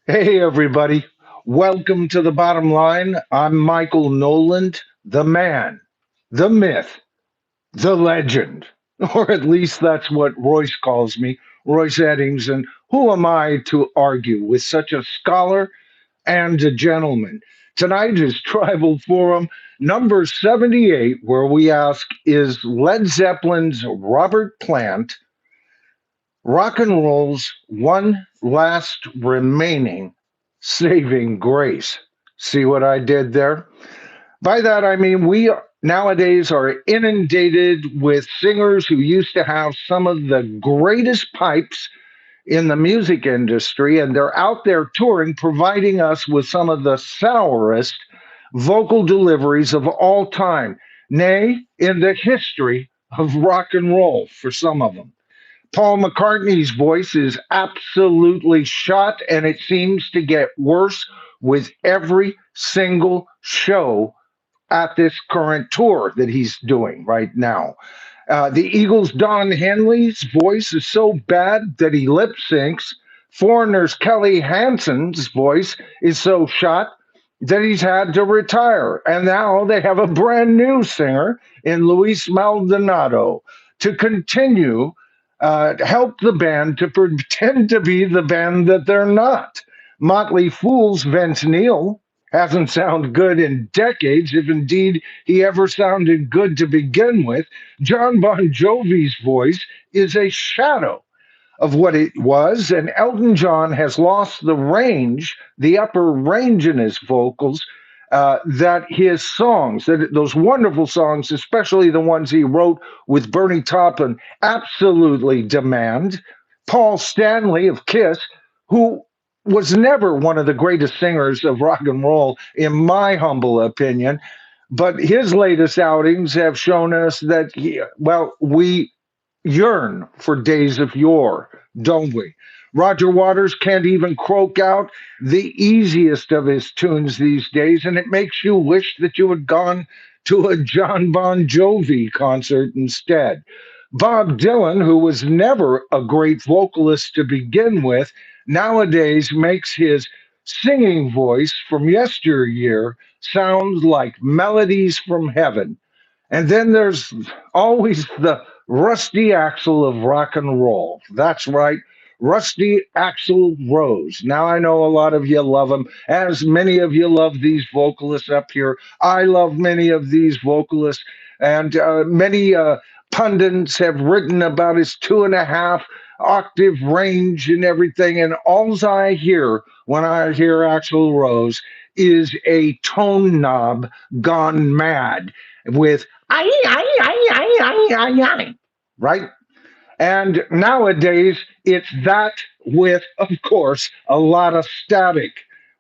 Hey, everybody. Welcome to the bottom line. I'm Michael Noland, the man, the myth, the legend. Or at least that's what Royce calls me, Royce Eddings. And who am I to argue with such a scholar and a gentleman? Tonight is Tribal Forum number 78, where we ask, is Led Zeppelin's Robert Plant rock and roll's one last remaining saving grace? See what I did there? By that, I mean we nowadays are inundated with singers who used to have some of the greatest pipes in the music industry, and they're out there touring, providing us with some of the sourest vocal deliveries of all time, nay, in the history of rock and roll for some of them. Paul McCartney's voice is absolutely shot, and it seems to get worse with every single show at this current tour that he's doing right now. The Eagles' Don Henley's voice is so bad that he lip syncs. Foreigner's Kelly Hansen's voice is so shot that he's had to retire. And now they have a brand new singer in Luis Maldonado to continue help the band to pretend to be the band that they're not. Motley Fool's Vince Neil hasn't sounded good in decades, if indeed he ever sounded good to begin with. John Bon Jovi's voice is a shadow of what it was, and Elton John has lost the range, the upper range in his vocals. That his songs, that those wonderful songs, especially the ones he wrote with Bernie Taupin, absolutely demand. Paul Stanley of Kiss, who was never one of the greatest singers of rock and roll, in my humble opinion, but his latest outings have shown us that we yearn for days of yore, don't we? Roger Waters can't even croak out the easiest of his tunes these days, and it makes you wish that you had gone to a John Bon Jovi concert instead. Bob Dylan, who was never a great vocalist to begin with, nowadays makes his singing voice from yesteryear sound like melodies from heaven. And then there's always the Rusty Axel of rock and roll. That's right, Rusty Axel Rose. Now I know a lot of you love him, as many of you love these vocalists up here. I love many of these vocalists, and many pundits have written about his 2.5 octave range and everything. And all I hear when I hear Axel Rose is a tone knob gone mad with right? And nowadays, it's that with, of course, a lot of static.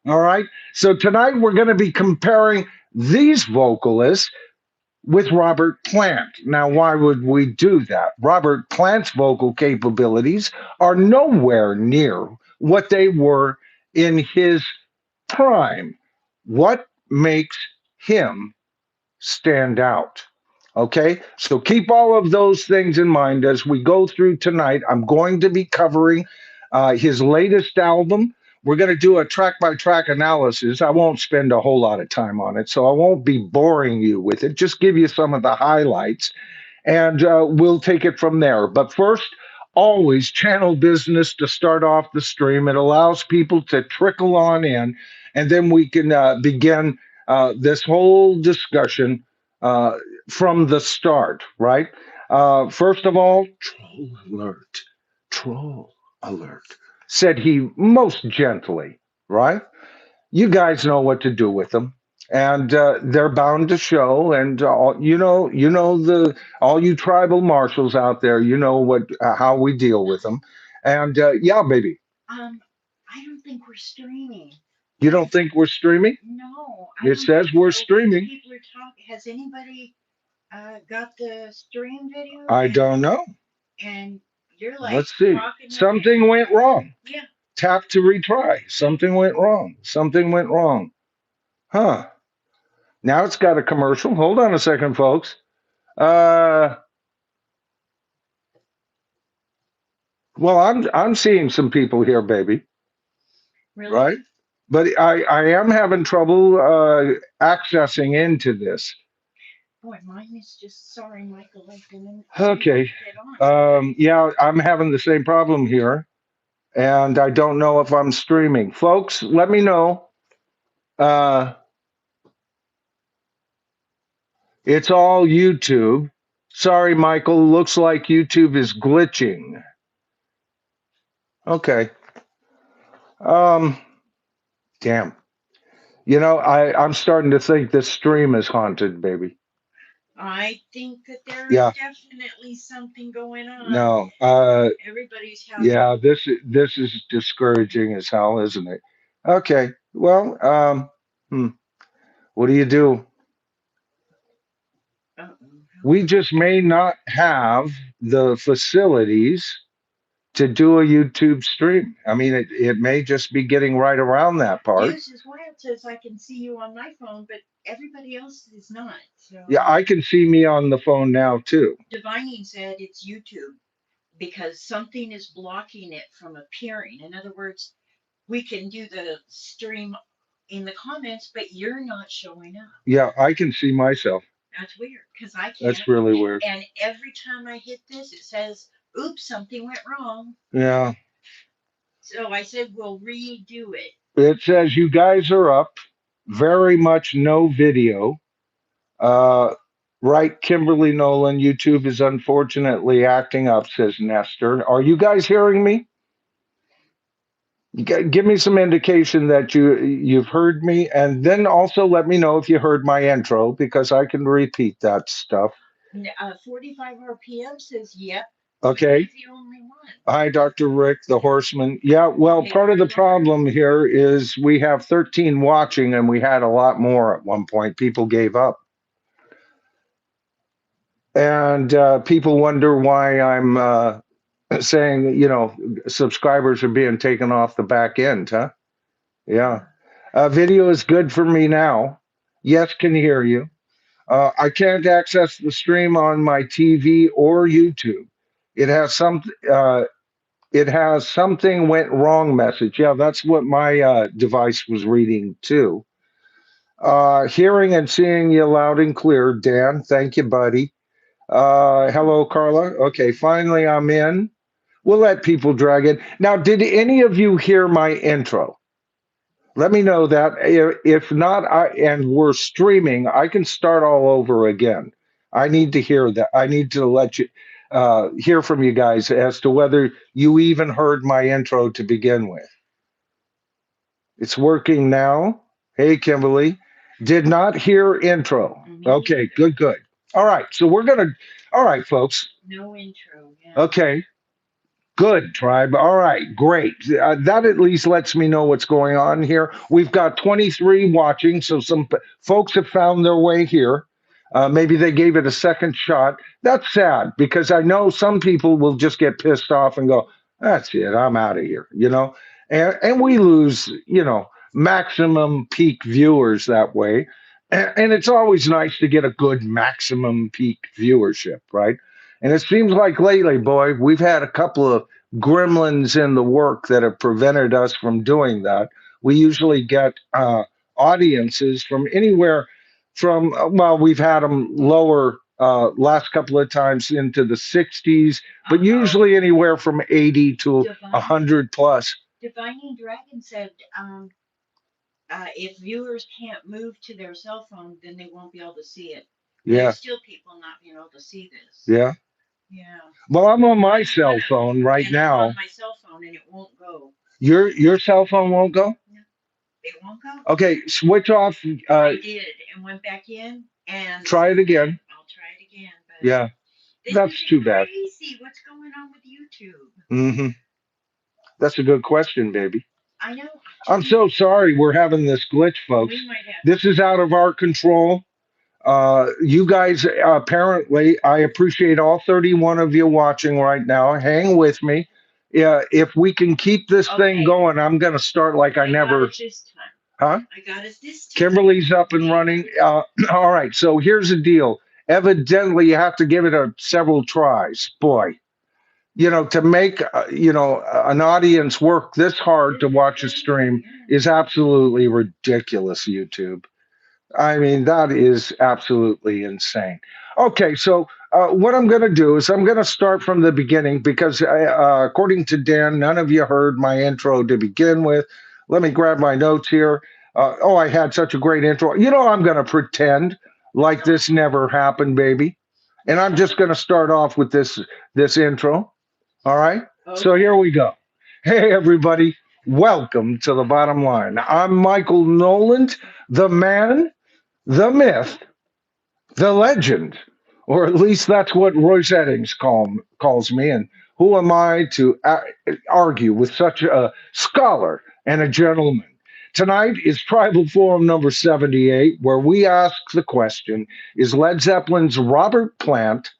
All right. So tonight we're going to be comparing these vocalists with Robert Plant. Now, why would we do that? Robert Plant's vocal capabilities are nowhere near what they were in his prime. What makes him stand out? Okay, so keep all of those things in mind as we go through tonight. I'm going to be covering his latest album. We're going to do a track by track analysis. I won't spend a whole lot of time on it, so I won't be boring you with it. Just give you some of the highlights, and we'll take it from there. But first, always channel business to start off the stream. It allows people to trickle on in, and then we can begin this whole discussion uh, from the start, right? First of all, troll alert, said he most gently, right? You guys know what to do with them. And they're bound to show, and all you tribal marshals out there, you know what how we deal with them, and yeah, baby. I don't think we're streaming. You don't think we're streaming? No. It says we're streaming. People are talking. Has anybody got the stream video? I don't know. And you're like, let's see. Something went wrong. Yeah. Tap to retry. Something went wrong. Something went wrong. Huh. Now it's got a commercial. Hold on a second, folks. Well, I'm seeing some people here, baby. right? But I am having trouble accessing into this. Okay. Yeah, I'm having the same problem here, and I don't know if I'm streaming. Folks, let me know. Uh, it's all YouTube. Sorry, Michael. Looks like YouTube is glitching. Okay. Um, damn. You know, I'm starting to think this stream is haunted, baby. Yeah. No. Yeah, this is discouraging as hell, isn't it? Okay. Well, what do you do? We just may not have the facilities to do a YouTube stream. I mean, it may just be getting right around that part. Yeah, I can see me on the phone now too. Yeah, I can see myself. That's really weird. Yeah. It says you guys are up. Very much no video. Uh, right, Kimberly Nolan. YouTube is unfortunately acting up, says Nestor. Are you guys hearing me? Give me some indication that you've heard me, and then also let me know if you heard my intro because I can repeat that stuff. 45 RPM says yep. Okay. He's the only one. Hi, Dr. Rick, the horseman. Yeah, well, part of the problem here is we have 13 watching, and we had a lot more at one point. People gave up. And people wonder why I'm saying, subscribers are being taken off the back end, huh? Yeah. Video is good for me now. Yes, can hear you. I can't access the stream on my TV or YouTube. It has some. It has something went wrong message. Yeah, that's what my device was reading too. Hearing and seeing you loud and clear, Dan. Thank you, buddy. Hello, Carla. Okay, finally I'm in. We'll let people drag it. Now, did any of you hear my intro? Let me know that. If not, and we're streaming, I can start all over again. I need to hear that. I need to let you hear from you guys as to whether you even heard my intro to begin with. It's working now. Hey, Kimberly. Did not hear intro. Okay, good, good. All right, so all right, folks. No intro. Yeah. Okay. Good, tribe. All right, great. That at least lets me know what's going on here. We've got 23 watching, so some folks have found their way here. Maybe they gave it a second shot. That's sad because I know some people will just get pissed off and go, "That's it, I'm out of here," and we lose, maximum peak viewers that way. And it's always nice to get a good maximum peak viewership, right? And it seems like lately, boy, we've had a couple of gremlins in the work that have prevented us from doing that. We usually get audiences from anywhere from, well, we've had them lower last couple of times into the 60s, but usually anywhere from 80 to 100 plus. Divining Dragon said if viewers can't move to their cell phone, then they won't be able to see it. Yeah. There's still people not being able to see this. Yeah. Yeah. Well, I'm on my cell phone right now. I'm on my cell phone and it won't go. Your cell phone won't go? No, it won't go. Okay, switch off. I did and went back in and try it again. I'll try it again. But yeah, that's too bad. Crazy. What's going on with YouTube? Mm-hmm. That's a good question, baby. I know. I'm so sorry we're having this glitch, folks. This is out of our control. You guys, apparently, I appreciate all 31 of you watching right now. Hang with me. Yeah, if we can keep this thing going, I'm going to start like I never. Got it this time. Huh? I got it this time. Kimberly's up and running. All right, so here's the deal. Evidently, you have to give it several tries. Boy, To make an audience work this hard to watch a stream is absolutely ridiculous. YouTube. I mean, that is absolutely insane. Okay, so what I'm going to do is I'm going to start from the beginning because, according to Dan, none of you heard my intro to begin with. Let me grab my notes here. Oh, I had such a great intro. I'm going to pretend like this never happened, baby, and I'm just going to start off with this intro. All right. So here we go. Hey, everybody. Welcome to the bottom line. I'm Michael Noland, the man, the myth, the legend, or at least that's what Royce Eddings calls me. And who am I to argue with such a scholar and a gentleman? Tonight is Tribal Forum number 78, where we ask the question: is Led Zeppelin's Robert Plant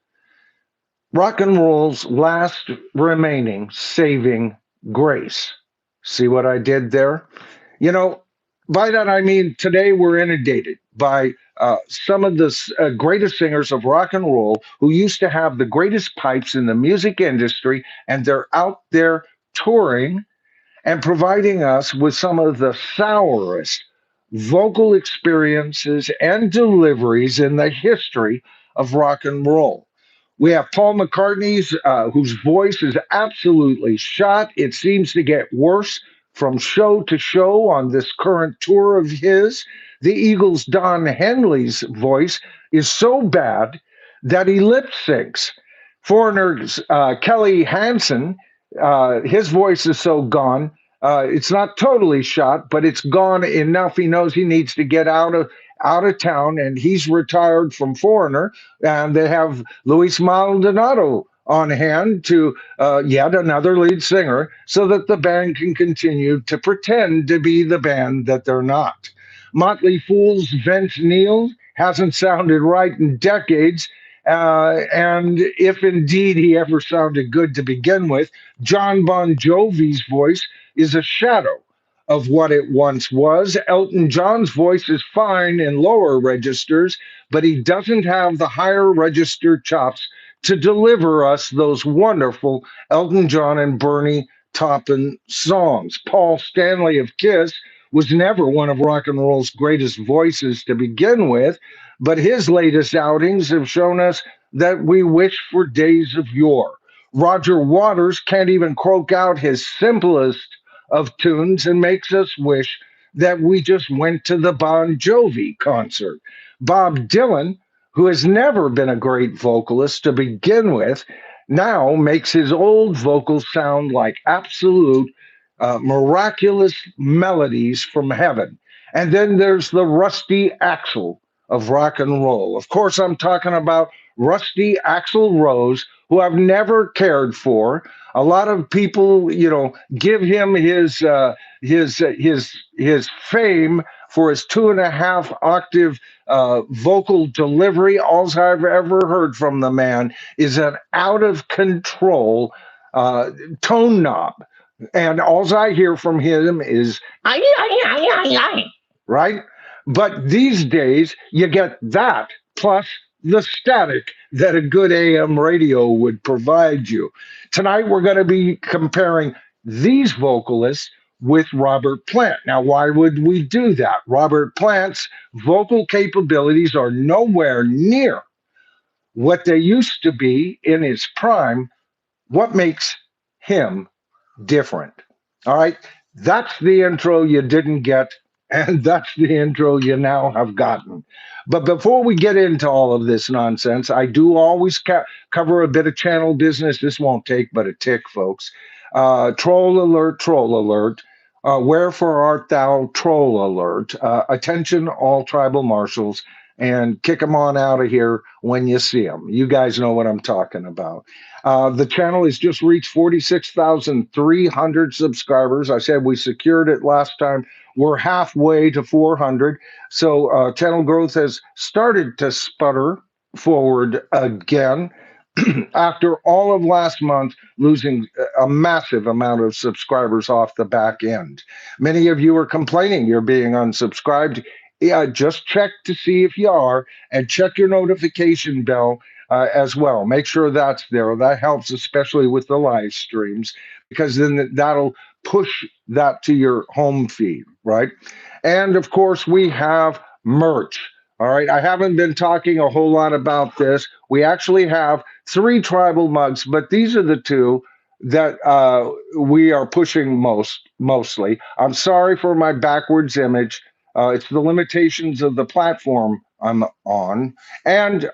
rock and roll's last remaining saving grace? See what I did there? You know, by that I mean today we're inundated by some of the greatest singers of rock and roll who used to have the greatest pipes in the music industry, and they're out there touring and providing us with some of the sourest vocal experiences and deliveries in the history of rock and roll. We have Paul McCartney's, whose voice is absolutely shot. It seems to get worse from show to show on this current tour of his. The Eagles' Don Henley's voice is so bad that he lip syncs. Foreigner's Kelly Hansen, his voice is so gone. It's not totally shot, but it's gone enough. He knows he needs to get out of town, and he's retired from Foreigner. And they have Luis Maldonado on hand to yet another lead singer, so that the band can continue to pretend to be the band that they're not. Motley Fool's Vince Neil hasn't sounded right in decades. And if indeed he ever sounded good to begin with, John Bon Jovi's voice is a shadow of what it once was. Elton John's voice is fine in lower registers, but he doesn't have the higher register chops to deliver us those wonderful Elton John and Bernie Taupin songs. Paul Stanley of Kiss was never one of rock and roll's greatest voices to begin with, but his latest outings have shown us that we wish for days of yore. Roger Waters can't even croak out his simplest of tunes and makes us wish that we just went to the Bon Jovi concert. Bob Dylan, who has never been a great vocalist to begin with, now makes his old vocals sound like absolute miraculous melodies from heaven. And then there's the Rusty Axel of rock and roll. Of course, I'm talking about Rusty Axel Rose, who I've never cared for. A lot of people, give him his fame for his 2.5 octave vocal delivery. All I've ever heard from the man is an out of control tone knob, and all I hear from him is "Ay, ay, ay, ay, ay," right? But these days, you get that plus the static that a good AM radio would provide you. Tonight, we're going to be comparing these vocalists with Robert Plant. Now, why would we do that? Robert Plant's vocal capabilities are nowhere near what they used to be in his prime. What makes him different? All right. That's the intro you didn't get, and that's the intro you now have gotten. But before we get into all of this nonsense, I do always cover a bit of channel business. This won't take but a tick, folks. Troll alert, troll alert. Wherefore art thou, troll alert? Attention, all tribal marshals, and kick them on out of here when you see them. You guys know what I'm talking about. The channel has just reached 46,300 subscribers. I said we secured it last time. We're halfway to 400. So channel growth has started to sputter forward again after all of last month losing a massive amount of subscribers off the back end. Many of you are complaining you're being unsubscribed. Yeah, just check to see if you are, and check your notification bell as well. Make sure that's there. That helps, especially with the live streams, because then that'll push that to your home feed, right? And of course, we have merch. All right. I haven't been talking a whole lot about this. We actually have three tribal mugs, but these are the two that we are pushing mostly. I'm sorry for my backwards image. It's the limitations of the platform I'm on. And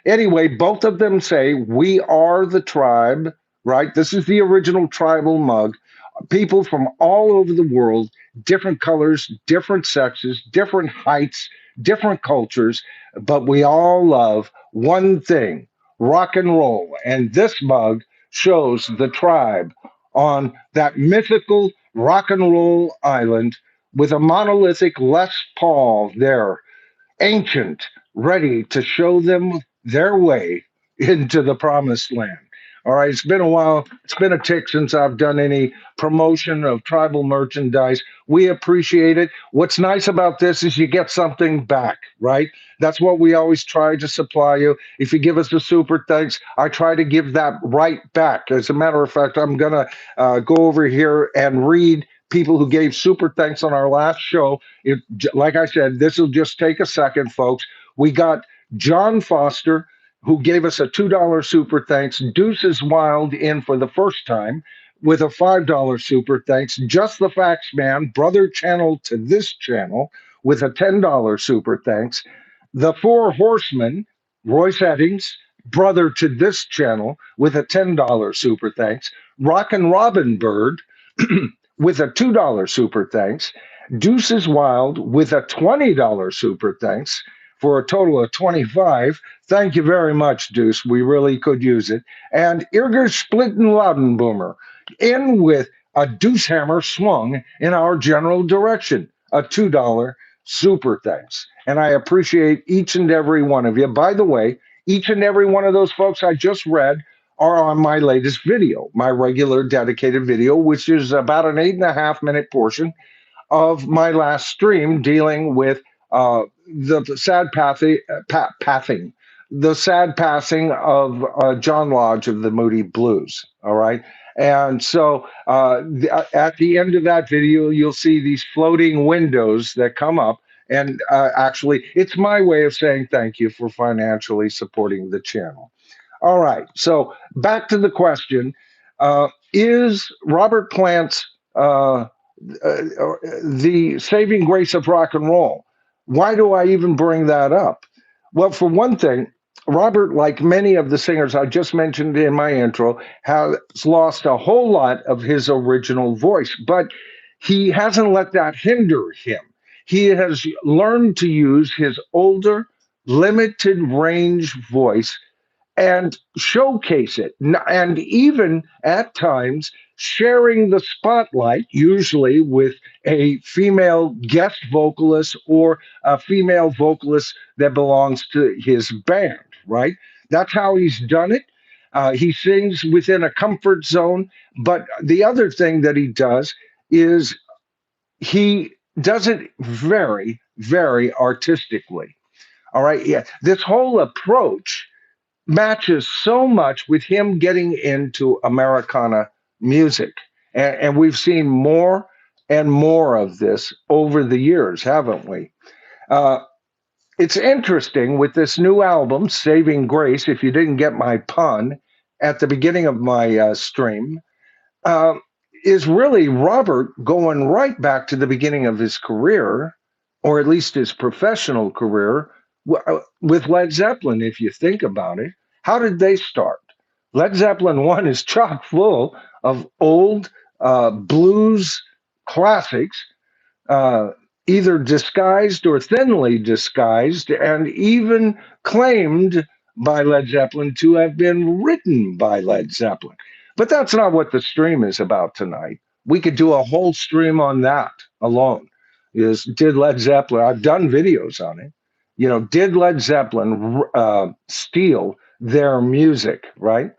anyway, both of them say, "We are the tribe," right? This is the original tribal mug. People from all over the world, different colors, different sexes, different heights, different cultures, but we all love one thing: rock and roll. And this mug shows the tribe on that mythical rock and roll island with a monolithic Les Paul there, ancient, ready to show them their way into the promised land. All right, it's been a while. It's been a tick since I've done any promotion of tribal merchandise. We appreciate it. What's nice about this is you get something back, right? That's what we always try to supply you. If you give us a super thanks, I try to give that right back. As a matter of fact, I'm going to go over here and read people who gave super thanks on our last show. Like I said, this will just take a second, folks. We got John Foster, who gave us a $2 super thanks. Deuces Wild in for the first time with a $5 super thanks. Just the Facts Man, brother channel to this channel, with a $10 super thanks. The Four Horsemen, Royce Eddings, brother to this channel, with a $10 super thanks. Rockin' Robin Bird with a $2 super thanks. Deuces Wild with a $20 super thanks for a total of 25. Thank you very much, Deuce. We really could use it. And Irger Splitten Loudenboomer in with a deuce hammer swung in our general direction, a $2 super thanks. And I appreciate each and every one of you. By the way, each and every one of those folks I just read are on my latest video, my regular dedicated video, which is about an 8.5 minute portion of my last stream dealing with the sad pathing, the sad passing of John Lodge of the Moody Blues. All right. And so at the end of that video, you'll see these floating windows that come up. And actually, it's my way of saying thank you for financially supporting the channel. All right. So back to the question: is Robert Plant's the saving grace of rock and roll? Why do I even bring that up? Well, for one thing, Robert, like many of the singers I just mentioned in my intro, has lost a whole lot of his original voice, but he hasn't let that hinder him. He has learned to use his older, limited range voice and showcase it. And even at times, sharing the spotlight, usually with a female guest vocalist or a female vocalist that belongs to his band, right? That's how he's done it. He sings within a comfort zone. But the other thing that he does is he does it very, very artistically. All right. Yeah. This whole approach matches so much with him getting into Americana music. And we've seen more and more of this over the years, haven't we? Uh, it's interesting with this new album, Saving Grace, if you didn't get my pun at the beginning of my stream, uh, is really Robert going right back to the beginning of his career, or at least his professional career, with Led Zeppelin, if you think about it. How did they start? Led Zeppelin 1 is chock full of old blues classics, uh, either disguised or thinly disguised, and even claimed by Led Zeppelin to have been written by Led Zeppelin. But that's not what the stream is about tonight. We could do a whole stream on that alone. Is did Led Zeppelin? I've done videos on it. You know, did Led Zeppelin steal their music, right?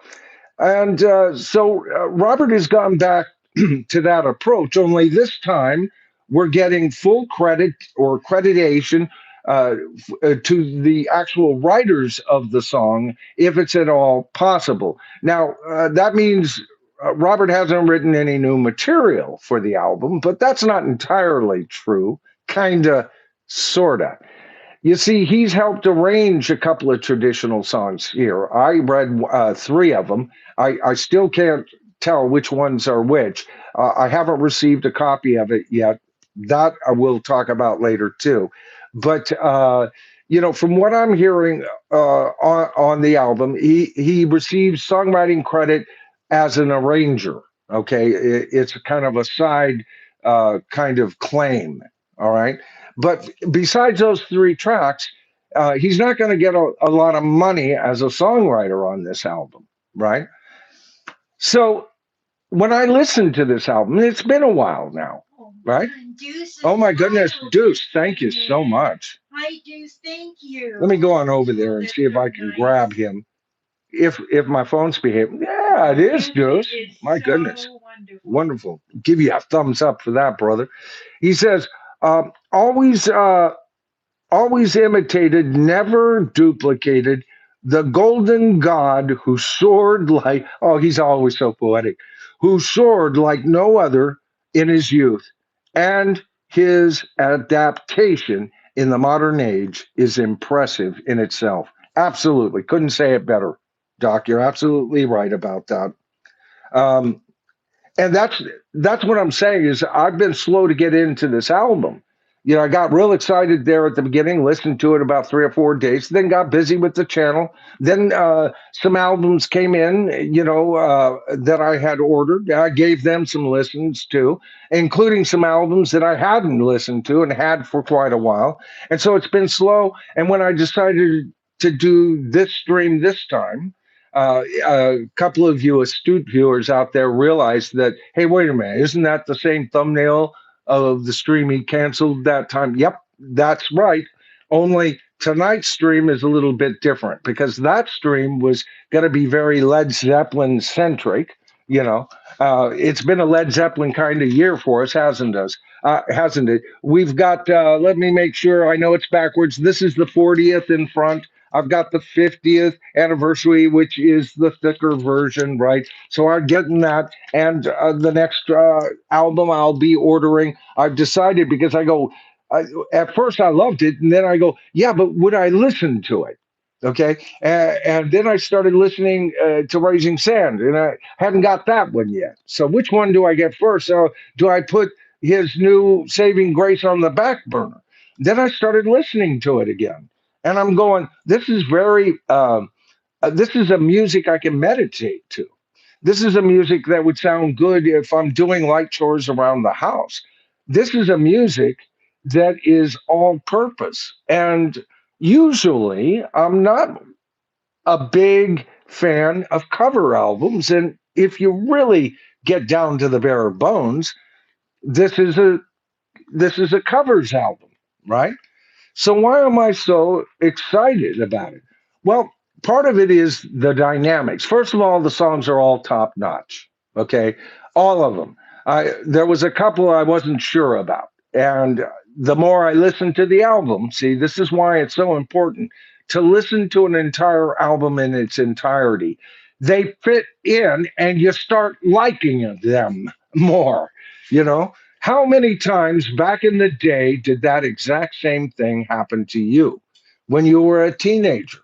And so Robert has gone back to that approach, only this time we're getting full credit or accreditation uh, to the actual writers of the song, if it's at all possible. Now, that means Robert hasn't written any new material for the album, but that's not entirely true. Kinda, sorta. You see, he's helped arrange a couple of traditional songs here. I read three of them. I still can't tell which ones are which. I haven't received a copy of it yet. That I will talk about later too. But from what I'm hearing on the album, he receives songwriting credit as an arranger. Okay, it's kind of a side kind of claim. All right, but besides those three tracks, he's not going to get a lot of money as a songwriter on this album, right? So when I listen to this album, it's been a while now, right? Oh my goodness, Deuce, thank you so much. Hi, Deuce, thank you. Let me go on over there and see if I can grab him. If my phone's behaving, yeah, it is, Deuce. My goodness, wonderful. Give you a thumbs up for that, brother. He says, always always imitated, never duplicated the golden god who soared like, oh, he's always so poetic, who soared like no other in his youth. And his adaptation in the modern age is impressive in itself. Absolutely. Couldn't say it better, Doc. You're absolutely right about that. Um, and that's what I'm saying is I've been slow to get into this album. I got real excited there at the beginning, listened to it about 3 or 4 days, then got busy with the channel. Then some albums came in, that I had ordered. I gave them some listens to, including some albums that I hadn't listened to and had for quite a while. And so it's been slow. And when I decided to do this stream this time, a couple of you astute viewers out there realized that, hey, wait a minute, isn't that the same thumbnail of the stream he canceled that time? Yep, that's right. Only tonight's stream is a little bit different because that stream was going to be very Led Zeppelin centric. It's been a Led Zeppelin kind of year for us, hasn't it? We've got, let me make sure I know it's backwards. This is the 40th in front. I've got the 50th anniversary, which is the thicker version, right? So I'm getting that. And the next album I'll be ordering, I've decided because at first I loved it. And then I go, yeah, but would I listen to it? Okay. And then I started listening to Raising Sand, and I hadn't got that one yet. So which one do I get first? So do I put his new Saving Grace on the back burner? Then I started listening to it again. And I'm going, this is a music I can meditate to. This is a music that would sound good if I'm doing light chores around the house. This is a music that is all purpose. And usually I'm not a big fan of cover albums. And if you really get down to the bare bones, this is a covers album, right? So why am I so excited about it? Well, part of it is the dynamics. First of all, the songs are all top notch. Okay, all of them. There was a couple I wasn't sure about, and the more I listened to the album, see, this is why it's so important to listen to an entire album in its entirety. They fit in, and you start liking them more. You know, how many times back in the day did that exact same thing happen to you when you were a teenager?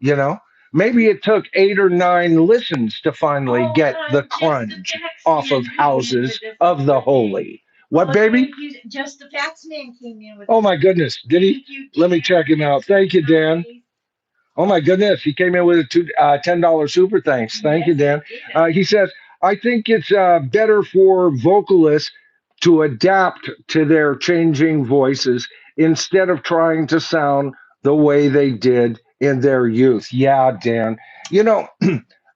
You know, maybe it took 8 or 9 listens to finally get the crunch off of Houses of the Holy. What, baby? Just the fax man came in with. Oh my goodness, did he? Let me check him out. Thank you, Dan. Oh my goodness, he came in with a $10 super thanks. Thank you, Dan. He says, I think it's better for vocalists to adapt to their changing voices instead of trying to sound the way they did in their youth. Yeah, Dan. You know,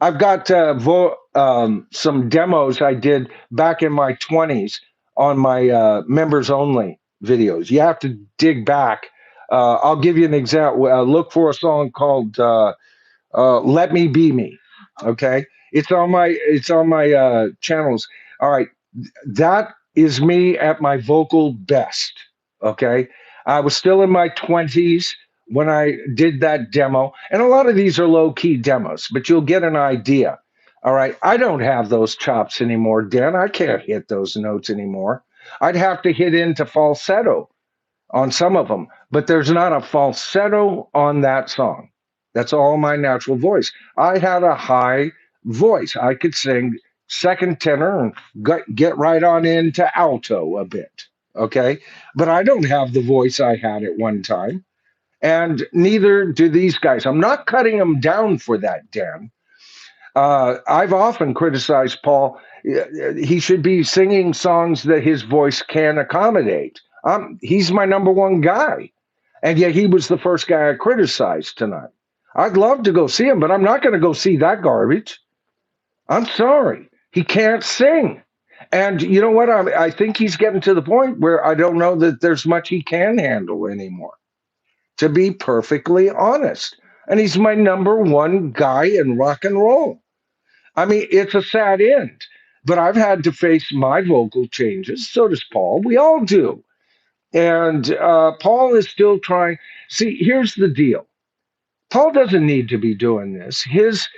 I've got some demos I did back in my 20s on my members only videos. You have to dig back. I'll give you an example. Look for a song called "Let Me Be Me." Okay, it's on my channels. All right, that is me at my vocal best. Okay, I was still in my 20s when I did that demo. And a lot of these are low key demos, but you'll get an idea. All right. I don't have those chops anymore, Dan. I can't hit those notes anymore. I'd have to hit into falsetto on some of them, but there's not a falsetto on that song. That's all my natural voice. I had a high voice. I could sing second tenor and get right on into alto a bit. Okay. But I don't have the voice I had at one time. And neither do these guys. I'm not cutting them down for that, Dan. I've often criticized Paul. He should be singing songs that his voice can accommodate. He's my number one guy. And yet he was the first guy I criticized tonight. I'd love to go see him, but I'm not going to go see that garbage. I'm sorry. He can't sing. And you know what? I think he's getting to the point where I don't know that there's much he can handle anymore, to be perfectly honest. And he's my number one guy in rock and roll. I mean, it's a sad end, but I've had to face my vocal changes. So does Paul. We all do. And Paul is still trying. See, here's the deal. Paul doesn't need to be doing this. His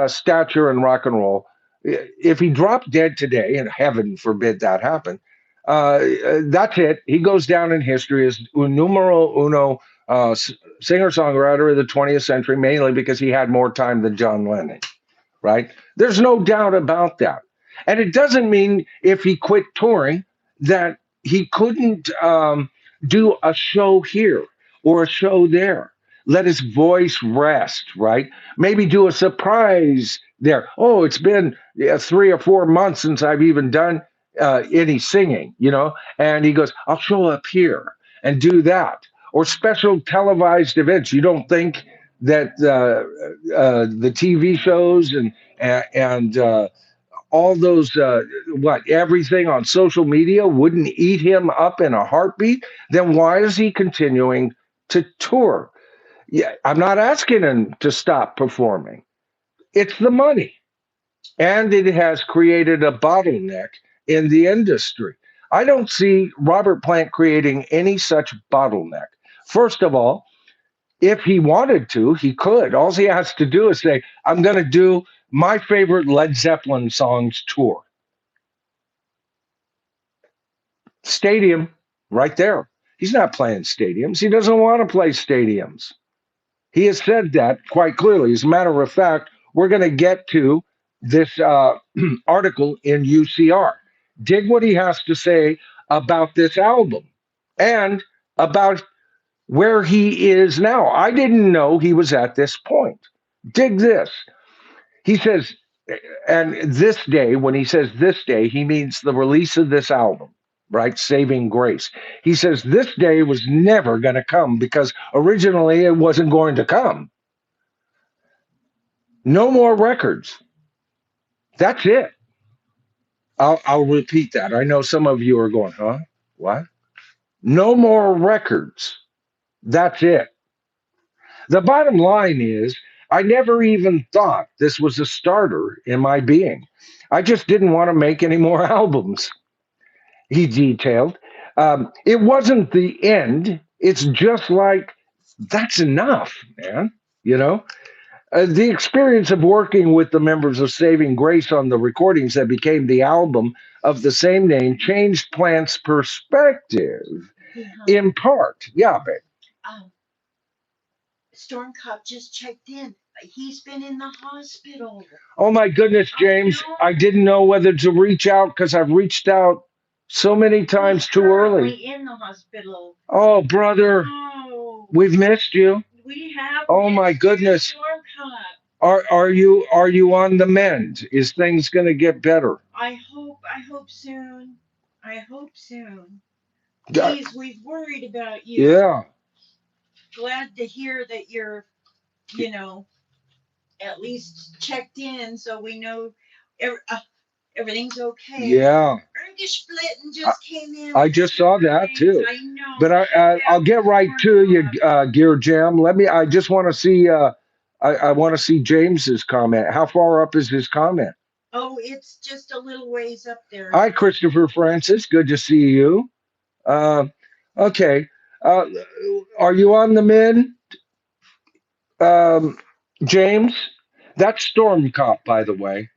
stature in rock and roll, if he dropped dead today, and heaven forbid that happen, that's it. He goes down in history as un numero uno singer songwriter of the 20th century, mainly because he had more time than John Lennon, right? There's no doubt about that. And it doesn't mean if he quit touring that he couldn't do a show here or a show there. Let his voice rest, right? Maybe do a surprise there. Oh, it's been 3 or 4 months since I've even done any singing, And he goes, I'll show up here and do that. Or special televised events. You don't think that the TV shows and all those everything on social media wouldn't eat him up in a heartbeat, then why is he continuing to tour? Yeah, I'm not asking him to stop performing. It's the money, and it has created a bottleneck in the industry. I don't see Robert Plant creating any such bottleneck. First of all, if he wanted to, he could. All he has to do is say, I'm going to do my favorite Led Zeppelin songs tour. Stadium, right there. He's not playing stadiums. He doesn't want to play stadiums. He has said that quite clearly. As a matter of fact, we're going to get to this article in UCR. Dig what he has to say about this album and about where he is now. I didn't know he was at this point. Dig this. He says, and this day, when he says this day, he means the release of this album, right? Saving Grace. He says this day was never going to come because originally it wasn't going to come. No more records. That's it. I'll repeat that. I know some of you are going, huh? What? No more records. That's it. The bottom line is, I never even thought this was a starter in my being. I just didn't want to make any more albums, he detailed. It wasn't the end. It's just like, that's enough, man. You know? The experience of working with the members of Saving Grace on the recordings that became the album of the same name changed Plant's perspective in part. Yeah, babe. Um, Storm Cop just checked in. He's been in the hospital. Oh my goodness, James. I didn't know whether to reach out because I've reached out so many times too early. In the hospital. Oh, brother. Oh. We've missed you. We have. Oh my goodness. Storm Cop. Are you on the mend? Is things going to get better? I hope soon. I hope soon. Please, we've worried about you. Yeah. Glad to hear that you're, you know, at least checked in so we know everything's okay. Yeah. Ergish Blitten just came in. I just saw that too. I know. But I'll get right to you, Gear Jam. I just want to see. I want to see James's comment. How far up is his comment? Oh, it's just a little ways up there. Hi, Christopher Francis. Good to see you. Okay. Uh, are you on the men, um, James? That's Storm Cop, by the way.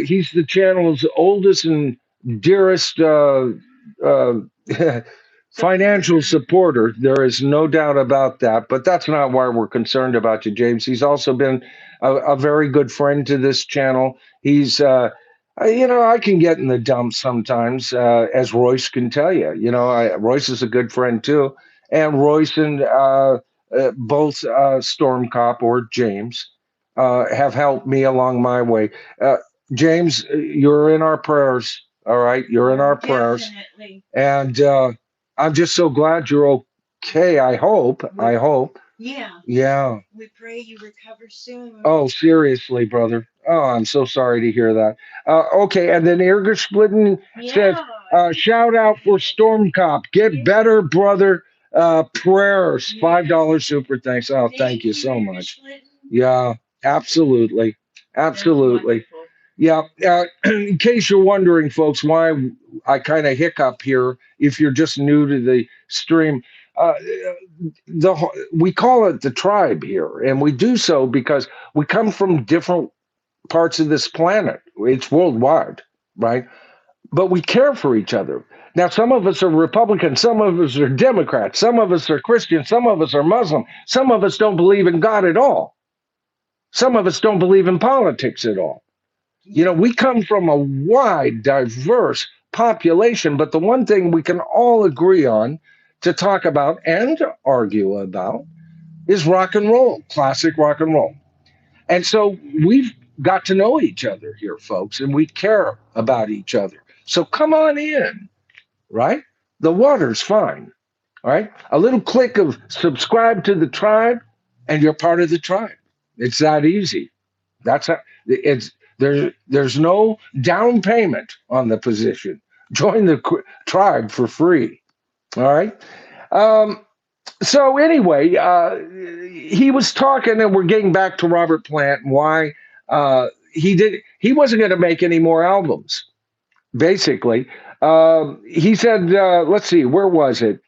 He's the channel's oldest and dearest uh, financial supporter. There is no doubt about that. But that's not why we're concerned about you, James. He's also been a very good friend to this channel. I can get in the dumps sometimes, as Royce can tell you. Royce is a good friend too. And Royce and both Storm Cop or James have helped me along my way. Uh, James, you're in our prayers. All right, you're in our prayers, and I'm just so glad you're okay. I hope. I hope. Yeah. Oh, seriously, brother. Oh, I'm so sorry to hear that. Okay, and then Irger Splitting says, shout out for Storm Cop. Get better, brother. Prayers. $5 super thanks. Oh, thank you so much. Yeah, absolutely. Absolutely. Yeah. In case you're wondering, folks, why I kind of hiccup here, if you're just new to the stream, uh, we call it the tribe here, and we do so because we come from different parts of this planet. It's worldwide, right? But we care for each other. Now, some of us are Republicans, some of us are Democrats, some of us are Christian, some of us are Muslim, some of us don't believe in God at all, some of us don't believe in politics at all. We come from a wide, diverse population, but the one thing we can all agree on to talk about and to argue about is rock and roll, classic rock and roll. And so we've got to know each other here, folks, and we care about each other. So come on in, right? The water's fine, all right? A little click of subscribe to the tribe, and you're part of the tribe. It's that easy. That's how it's there's no down payment on the position. Join the tribe for free. All right. Um, so anyway, he was talking, and we're getting back to Robert Plant and why he wasn't going to make any more albums. Basically, he said, let's see, where was it?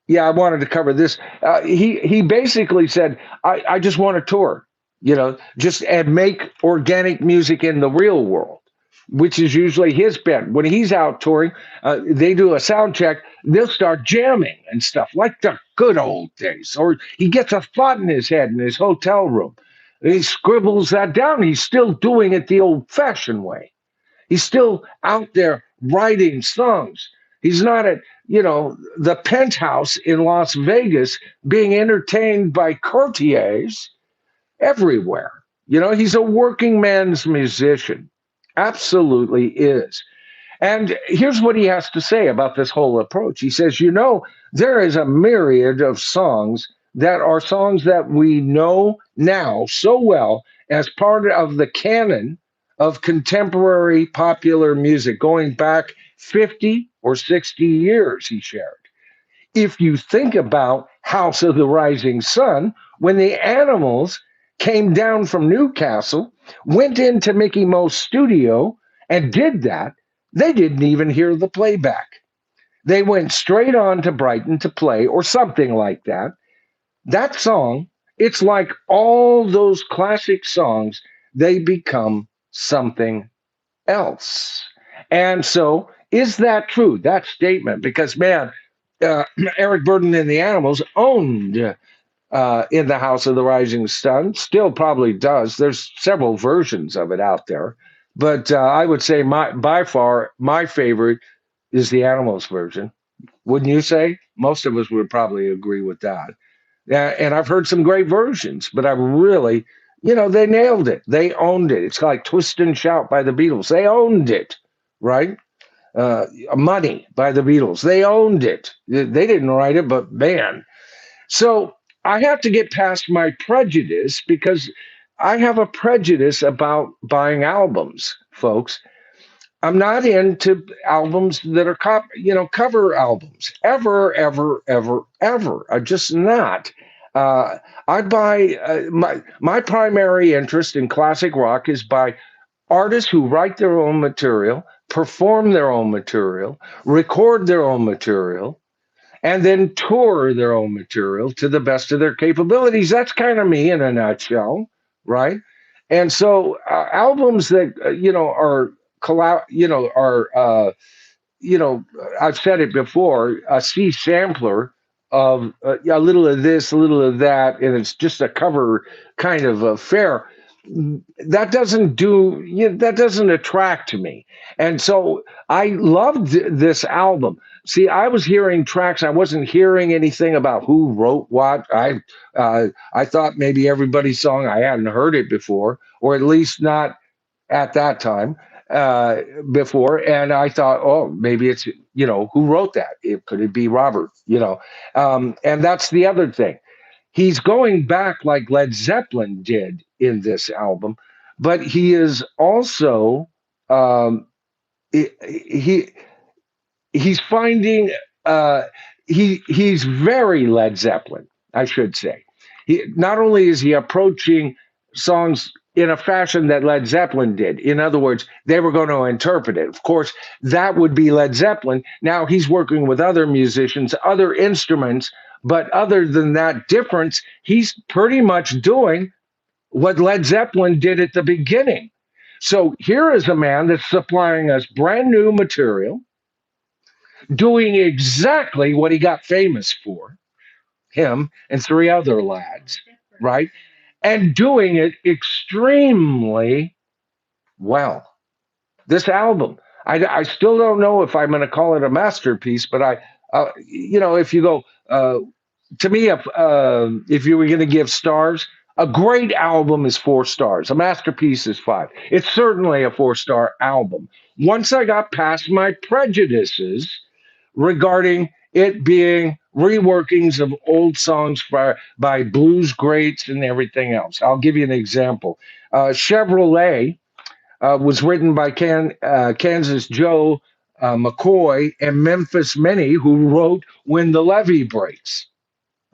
Yeah, I wanted to cover this. He basically said, I just want to tour, just and make organic music in the real world, which is usually his bet. When he's out touring, they do a sound check. They'll start jamming and stuff like the good old days. Or he gets a thought in his head in his hotel room. He scribbles that down. He's still doing it the old-fashioned way. He's still out there writing songs. He's not at, the penthouse in Las Vegas being entertained by courtiers everywhere. He's a working man's musician. Absolutely is. And here's what he has to say about this whole approach. He says, there is a myriad of songs that are songs that we know now so well as part of the canon of contemporary popular music going back 50 or 60 years, he shared. If you think about House of the Rising Sun, when the Animals came down from Newcastle, went into Mickey Mo's studio and did that, they didn't even hear the playback. They went straight on to Brighton to play or something like that. That song, it's like all those classic songs, they become something else. And so, is that true, that statement? Because, man, uh, Eric Burden and the Animals owned in the House of the Rising Sun, still probably does. There's several versions of it out there. But I would say by far my favorite is the Animals version. Wouldn't you say? Most of us would probably agree with that. And I've heard some great versions, but I really, they nailed it. They owned it. It's like Twist and Shout by the Beatles. They owned it, right? Money by the Beatles. They owned it. They didn't write it, but man. So I have to get past my prejudice because I have a prejudice about buying albums, folks. I'm not into albums that are cover albums ever, ever, ever, ever. I'm just not. I buy my primary interest in classic rock is by artists who write their own material, perform their own material, record their own material, and then tour their own material to the best of their capabilities. That's kind of me in a nutshell, right? And so albums that are you know, I've said it before, a C sampler of a little of this, a little of that, and it's just a cover kind of affair. That doesn't that doesn't attract me. And so I loved this album. See, I was hearing tracks. I wasn't hearing anything about who wrote what. I thought maybe everybody's song. I hadn't heard it before, or at least not at that time uh, before, and I thought, oh, maybe it's who wrote that? Could it be Robert? And that's the other thing. He's going back like Led Zeppelin did in this album, but he is also um, he he's finding uh he's very Led Zeppelin, I should say. He not only is he approaching songs in a fashion that Led Zeppelin did. In other words, they were going to interpret it. Of course, that would be Led Zeppelin. Now he's working with other musicians, other instruments, but other than that difference, he's pretty much doing what Led Zeppelin did at the beginning. So here is a man that's supplying us brand new material, doing exactly what he got famous for, him and three other lads, right? And doing it extremely well. This album, I still don't know if I'm going to call it a masterpiece, but if you go, to me, if you were going to give stars, a great album is 4 stars. A masterpiece is 5. It's certainly a 4-star album. Once I got past my prejudices regarding it being reworkings of old songs by blues greats and everything else. I'll give you an example. Chevrolet was written by Kansas Joe McCoy and Memphis Minnie, who wrote When the Levee Breaks.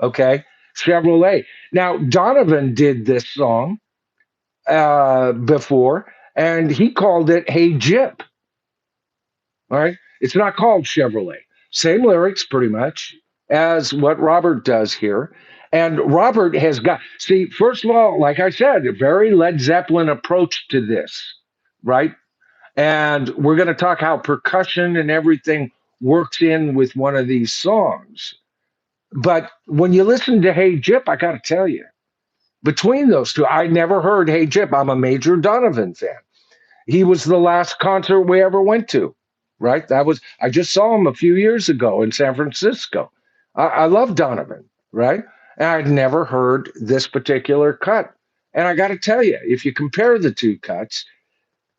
Okay, Chevrolet. Now, Donovan did this song before, and he called it Hey Jip. All right. It's not called Chevrolet. Same lyrics, pretty much, as what Robert does here. And Robert has got, see, first of all, like I said, a very Led Zeppelin approach to this, right? And we're going to talk how percussion and everything works in with one of these songs. But when you listen to Hey Jip, I got to tell you, between those two, I never heard Hey Jip. I'm a major Donovan fan. He was the last concert we ever went to, right? I just saw him a few years ago in San Francisco. I love Donovan, right? And I'd never heard this particular cut. And I got to tell you, if you compare the two cuts,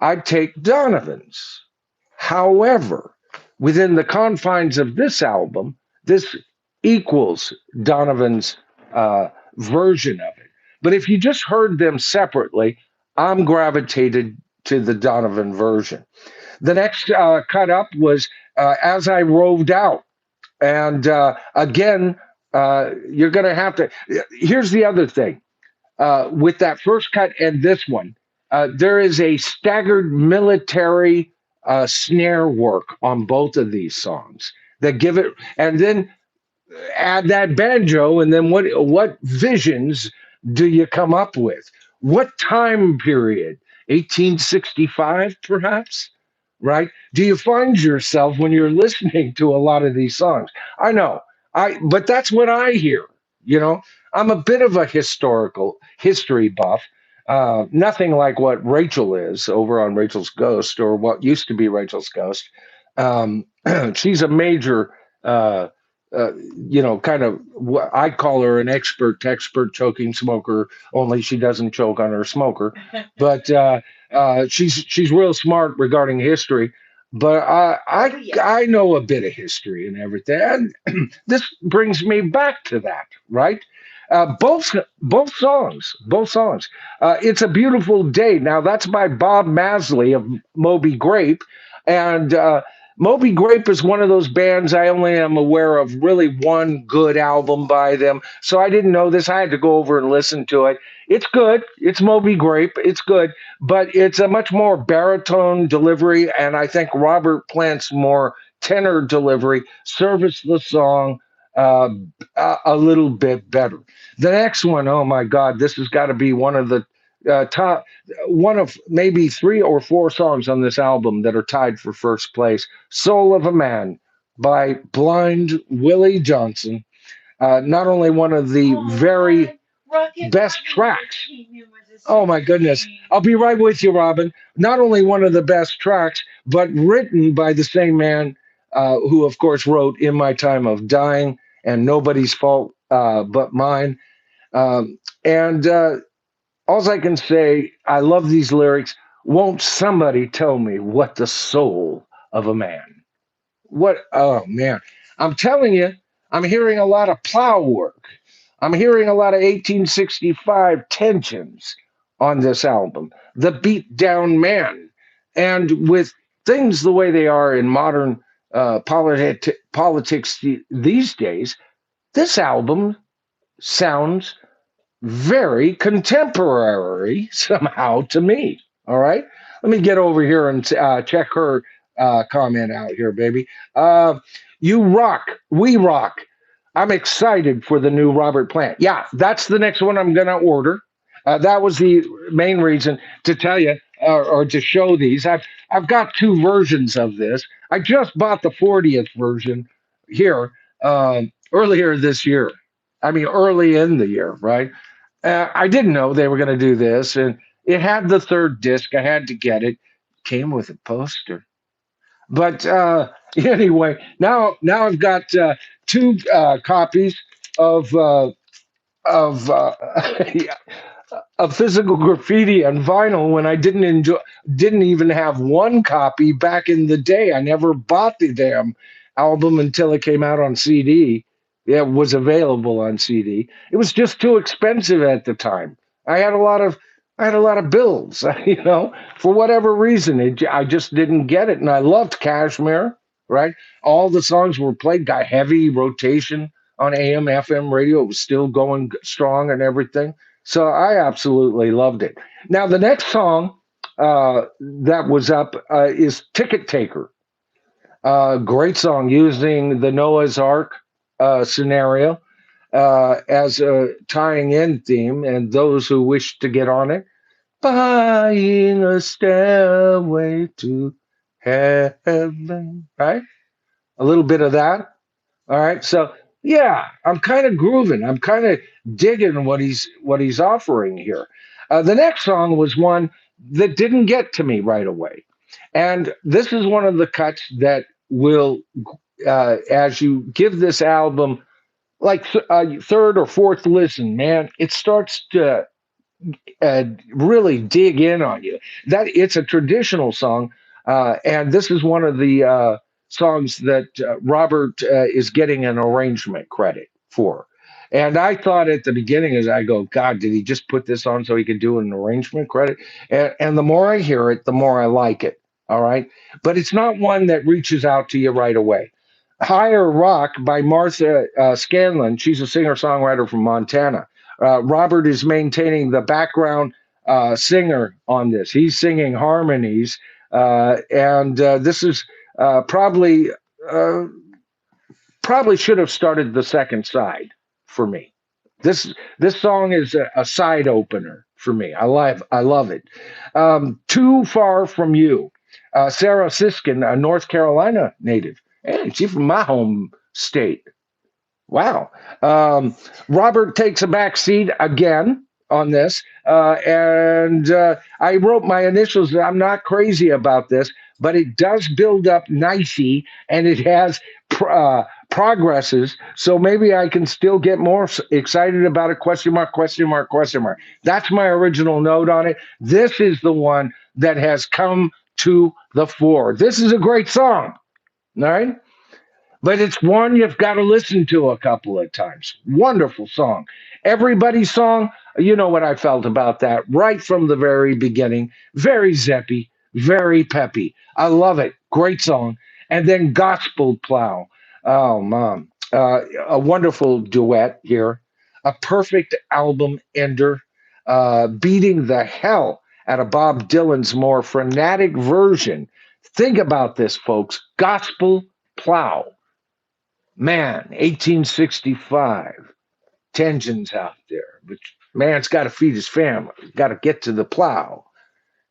I'd take Donovan's. However, within the confines of this album, this equals Donovan's version of it. But if you just heard them separately, I'm gravitated to the Donovan version. The next cut up was As I Roved Out. And again, you're going to have to. Here's the other thing with that first cut and this one, there is a staggered military snare work on both of these songs that give it, and then add that banjo, and then what visions do you come up with? What time period? 1865, perhaps? Right? Do you find yourself when you're listening to a lot of these songs? I know, but that's what I hear. You know, I'm a bit of a historical history buff. Nothing like what Rachel is over on Rachel's Ghost, or what used to be Rachel's Ghost. She's a major kind of, I call her an expert choking smoker. Only she doesn't choke on her smoker, but she's real smart regarding history. But I know a bit of history and everything, and this brings me back to that, right? Both songs. It's a Beautiful Day. Now that's by Bob Masley of Moby Grape, and Moby Grape is one of those bands I only am aware of really one good album by them. So I didn't know this. I had to go over and listen to it. It's good. It's Moby Grape. It's good, but it's a much more baritone delivery, and I think Robert Plant's more tenor delivery service the song uh, a little bit better. The next one, oh my God, this has got to be one of the top, one of maybe three or four songs on this album that are tied for first place. Soul of a Man by Blind Willie Johnson. Not only one of the very best tracks. Oh my goodness. I'll be right with you, Robin. Not only one of the best tracks, but written by the same man who, of course, wrote In My Time of Dying and Nobody's Fault But Mine. And all I can say, I love these lyrics. Won't somebody tell me what the soul of a man? What? Oh man, I'm telling you, I'm hearing a lot of plow work. I'm hearing a lot of 1865 tensions on this album. The beat down man, and with things the way they are in modern politics these days, this album sounds very contemporary somehow to me. All right. Let me get over here and check her comment out here, baby. Uh, you rock. We rock. I'm excited for the new Robert Plant. Yeah, that's the next one I'm going to order. That was the main reason to tell you or to show these. I've got two versions of this. I just bought the 40th version here earlier this year. I mean, early in the year, right? I didn't know they were going to do this, and it had the third disc. I had to get it. Came with a poster, but anyway, now I've got two copies of uh, of of physical graffiti on vinyl when I didn't even have one copy back in the day. I never bought the damn album until it came out on CD. Yeah, it was available on CD. It was just too expensive at the time. I had a lot of I had a lot of bills, for whatever reason. I just didn't get it, and I loved Kashmir. Right, all the songs were played, got heavy rotation on AM, FM radio. It was still going strong and everything. So I absolutely loved it. Now, the next song that was up is Ticket Taker. Great song using the Noah's Ark scenario as a tying in theme, and those who wish to get on it, buying a stairway to heaven, right? A little bit of that. All right. So yeah, I'm kind of grooving. I'm kind of digging what he's offering here. The next song was one that didn't get to me right away, and this is one of the cuts that will, as you give this album like third or fourth listen, man, it starts to really dig in on you. That it's a traditional song, and this is one of the songs that Robert is getting an arrangement credit for. And I thought at the beginning, as I go, God, did he just put this on so he could do an arrangement credit? And the more I hear it, the more I like it. All right, but it's not one that reaches out to you right away. Higher Rock by Martha Scanlon. She's a singer songwriter from Montana. Robert is maintaining the background singer on this. He's singing harmonies, and this is probably uh, probably should have started the second side for me. This song is a side opener for me. I love it. Too Far From You. Sarah Siskin, a North Carolina native. Hey, she's from my home state. Wow. Robert takes a back seat again on this. And I wrote my initials. I'm not crazy about this, but it does build up nicey and it has progresses. So maybe I can still get more excited about it. Question mark, question mark, question mark. That's my original note on it. This is the one that has come to the fore. This is a great song. All right, but it's one you've got to listen to a couple of times. Wonderful song. Everybody's song, you know what I felt about that right from the very beginning. Very zeppy, very peppy. I love it. Great song. And then Gospel Plow. Oh, mom. A wonderful duet here. A perfect album ender, beating the hell out of Bob Dylan's more frenetic version. Think about this, folks. Gospel Plow. Man, 1865, tensions out there, but man's got to feed his family, got to get to the plow.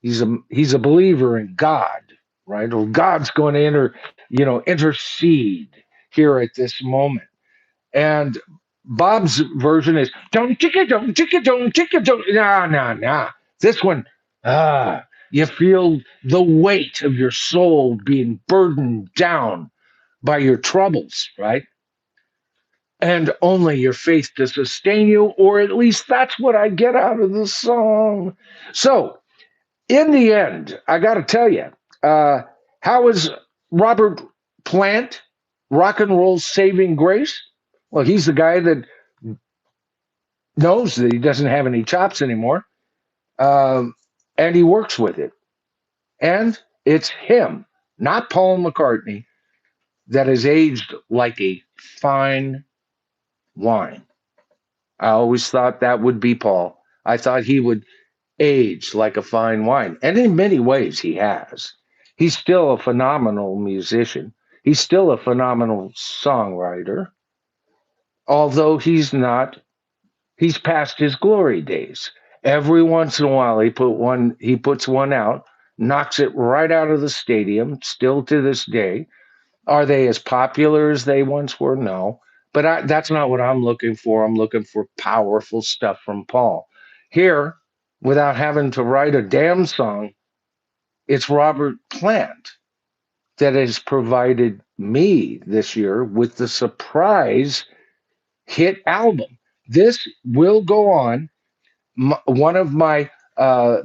He's a believer in God, right? Or God's going to intercede here at this moment. And Bob's version is don't chicka don't chicka don't chicka don't nah. This one, you feel the weight of your soul being burdened down by your troubles, right? And only your faith to sustain you, or at least that's what I get out of the song. So, in the end, I got to tell you, uh, how is Robert Plant, rock and roll saving grace? Well, he's the guy that knows that he doesn't have any chops anymore, um, and he works with it. And it's him, not Paul McCartney, that has aged like a fine wine. I always thought that would be Paul. I thought he would age like a fine wine. And in many ways, he has. He's still a phenomenal musician. He's still a phenomenal songwriter, although he's past his glory days. Every once in a while, he puts one out, knocks it right out of the stadium, still to this day. Are they as popular as they once were? No. But that's not what I'm looking for. I'm looking for powerful stuff from Paul. Here, without having to write a damn song, it's Robert Plant that has provided me this year with the surprise hit album. This will go on one of my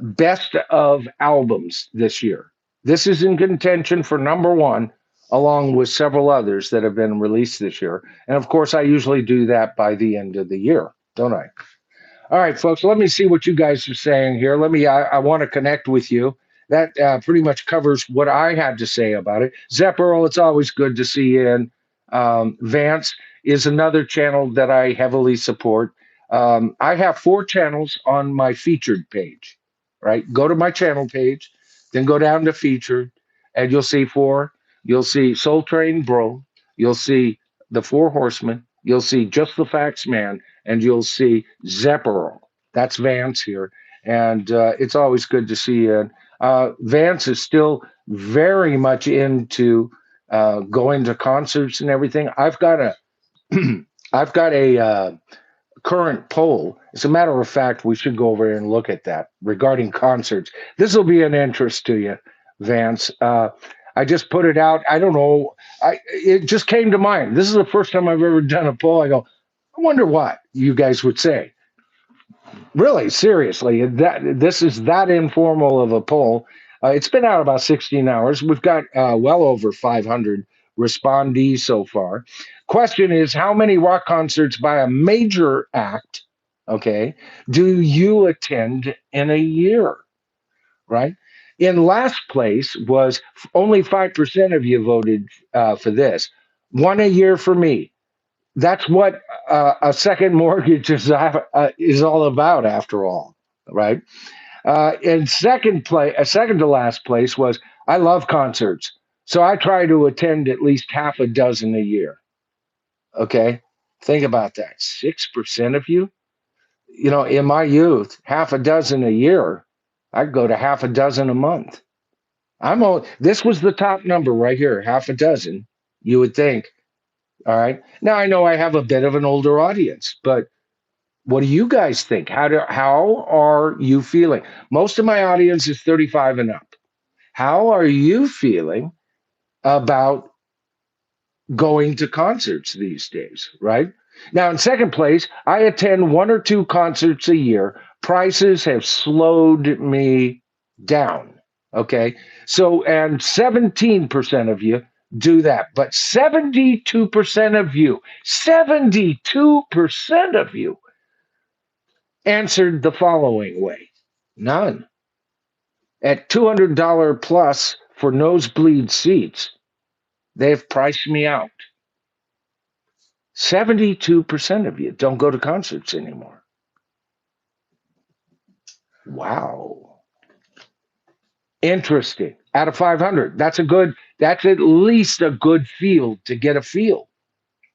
best of albums this year. This is in contention for number one, along with several others that have been released this year. And of course, I usually do that by the end of the year, don't I? All right, folks, let me see what you guys are saying here. I want to connect with you. That pretty much covers what I had to say about it. Zep Earl, it's always good to see you in. Vance is another channel that I heavily support. I have 4 channels on my featured page, right? Go to my channel page, then go down to featured, and you'll see 4. You'll see Soul Train Bro. You'll see The Four Horsemen. You'll see Just the Facts Man, and you'll see Zepperal. That's Vance here. And it's always good to see you. Vance is still very much into going to concerts and everything. I've got a current poll. As a matter of fact, we should go over here and look at that regarding concerts. This will be an interest to you, Vance. I just put it out. I don't know. It just came to mind. This is the first time I've ever done a poll. I go, I wonder what you guys would say. Really, seriously, this is that informal of a poll. It's been out about 16 hours. We've got well over 500 respondees so far. Question is, how many rock concerts by a major act, okay, do you attend in a year, right? In last place was only 5% of you voted for this. One a year for me. That's what a second mortgage is all about, after all, right? In second to last place was I love concerts, so I try to attend at least half a dozen a year. Okay, think about that. 6% of you, in my youth, half a dozen a year. I'd go to half a dozen a month. This was the top number right here, half a dozen. You would think. All right. Now I know I have a bit of an older audience, but what do you guys think? How are you feeling? Most of my audience is 35 and up. How are you feeling about going to concerts these days, right? Now, in second place, I attend 1 or 2 concerts a year. Prices have slowed me down. Okay. So, and 17% of you do that, but 72% of you, 72% of you answered the following way: none. At $200 plus for nosebleed seats, they've priced me out. 72% of you don't go to concerts anymore. Wow. Interesting. Out of 500, that's at least a good field to get a feel.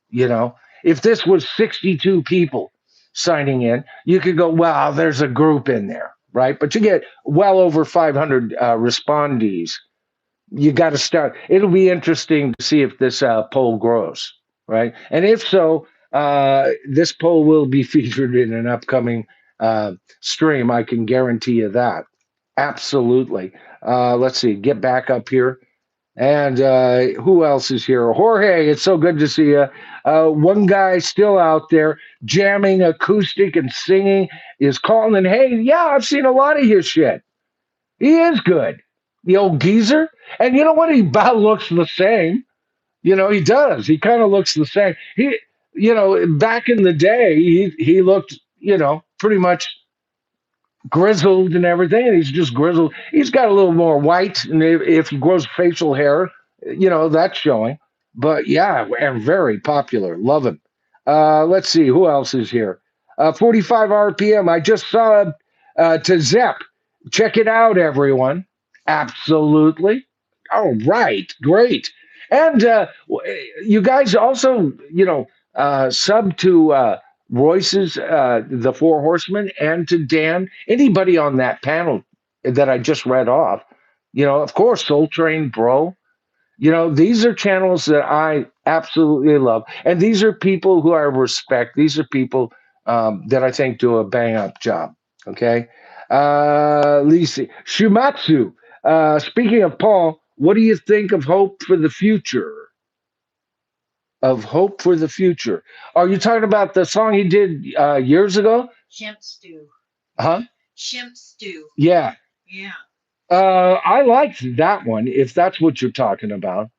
You know, if this was 62 people signing in, you could go, wow, there's a group in there, right? But you get well over 500 respondees. You got to start. It'll be interesting to see if this poll grows, right? And if so, this poll will be featured in an upcoming stream. I can guarantee you that. Absolutely. Let's see. Get back up here. And who else is here? Jorge, it's so good to see you. One guy still out there jamming acoustic and singing is calling, and hey, yeah, I've seen a lot of his shit. He is good, the old geezer. And you know what? He about looks the same. You know, he does. He kind of looks the same. Back in the day, he looked, pretty much grizzled and everything, and he's just grizzled. He's got a little more white, and if he grows facial hair, that's showing. But yeah, and very popular. Love him. Let's see who else is here. 45 RPM. I just saw to Zepp. Check it out, everyone. Absolutely. All right, great. And you guys also, sub to Royce's The Four Horsemen and to Dan, anybody on that panel that I just read off, of course, Soul Train Bro. These are channels that I absolutely love. And these are people who I respect. These are people that I think do a bang up job. Okay. Lisa Shumatsu. Speaking of Paul, what do you think of Hope for the Future? Of Hope for the Future. Are you talking about the song he did years ago? Shimp Stew. Huh? Shimp Stew. Yeah. Yeah. I liked that one, if that's what you're talking about.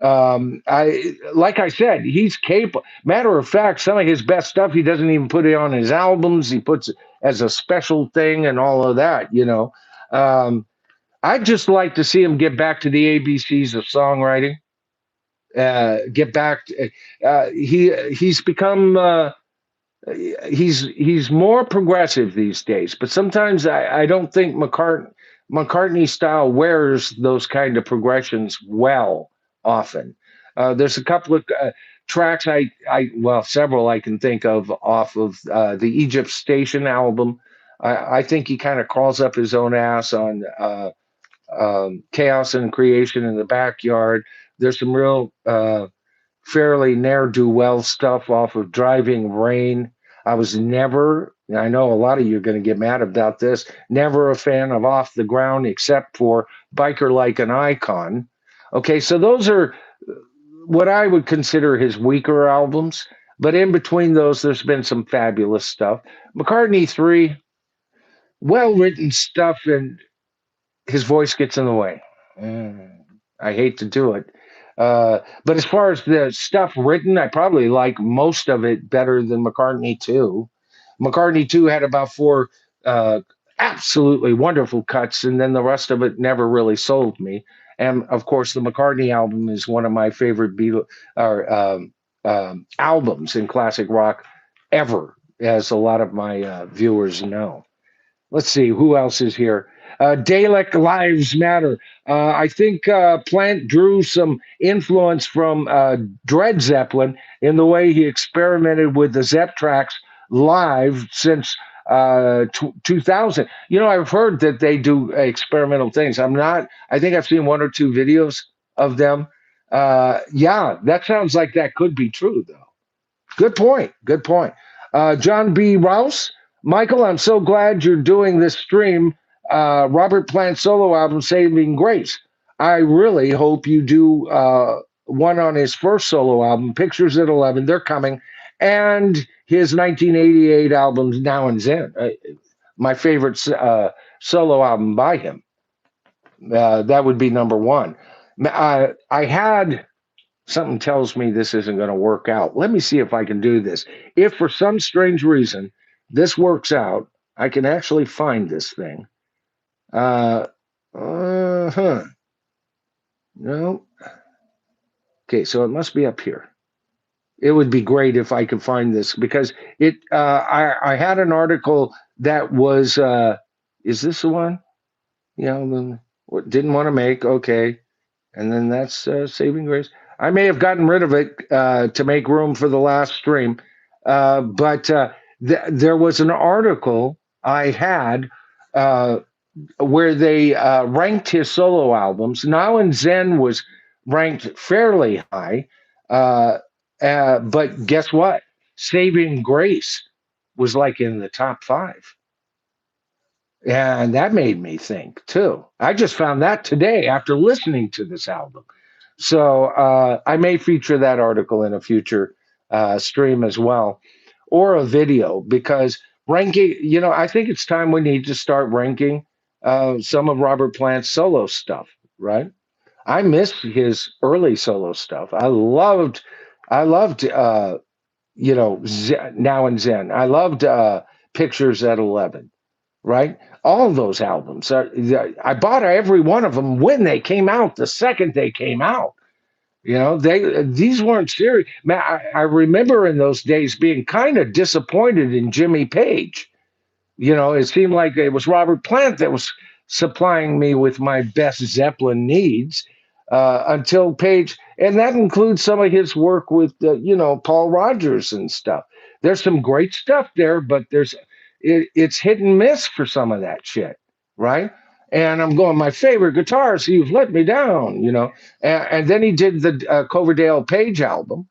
Like I said, he's capable. Matter of fact, some of his best stuff he doesn't even put it on his albums. He puts it as a special thing and all of that. I'd just like to see him get back to the ABCs of songwriting. Get back. He's become. He's more progressive these days, but sometimes I don't think McCartney style wears those kind of progressions well often. There's a couple of tracks several I can think of off of the Egypt Station album. I think he kind of crawls up his own ass on Chaos and Creation in the Backyard. There's some real fairly ne'er-do-well stuff off of Driving Rain. I was never, I know a lot of you are going to get mad about this, never a fan of Off the Ground except for Biker Like an Icon. Okay, so those are what I would consider his weaker albums. But in between those, there's been some fabulous stuff. McCartney 3, well written stuff, and his voice gets in the way. I hate to do it. But as far as the stuff written, I probably like most of it better than McCartney 2. McCartney 2 had about four uh, absolutely wonderful cuts, and then the rest of it never really sold me. And of course, the McCartney album is one of my favorite albums in classic rock ever, as a lot of my viewers know. Let's see who else is here. Dalek Lives Matter. I think Plant drew some influence from Dred Zeppelin in the way he experimented with the Zepp tracks live since 2000. I've heard that they do experimental things. I think I've seen one or two videos of them. Yeah, that sounds like that could be true, though. Good point. Good point. John B. Rouse. Michael, I'm so glad you're doing this stream. Robert Plant solo album, Saving Grace. I really hope you do one on his first solo album, Pictures at 11. They're coming. And his 1988 album, Now and Then. My favorite solo album by him. That would be number one. I had something tells me this isn't going to work out. Let me see if I can do this. If for some strange reason this works out, I can actually find this thing. Uh-huh. No. Okay, so it must be up here. It would be great if I could find this because I had an article that was is this the one? Didn't want to make, okay. And then that's Saving Grace. I may have gotten rid of it to make room for the last stream, but there was an article I had uh, where they ranked his solo albums. Now and Zen was ranked fairly high, uh, but guess what? Saving Grace was like in the top five. And that made me think too. I just found that today after listening to this album. So I may feature that article in a future stream as well, or a video, because ranking, I think it's time we need to start ranking some of Robert Plant's solo stuff, right? I miss his early solo stuff. I loved Now and Zen. I loved Pictures at 11, right? All those albums. I bought every one of them when they came out, the second they came out. These weren't serious. Man, I remember in those days being kind of disappointed in Jimmy Page. It seemed like it was Robert Plant that was supplying me with my best Zeppelin needs until Page, and that includes some of his work with, Paul Rogers and stuff. There's some great stuff there, but it's hit and miss for some of that shit, right? And I'm going, my favorite guitarist, you've let me down. And then he did the Coverdale Page album,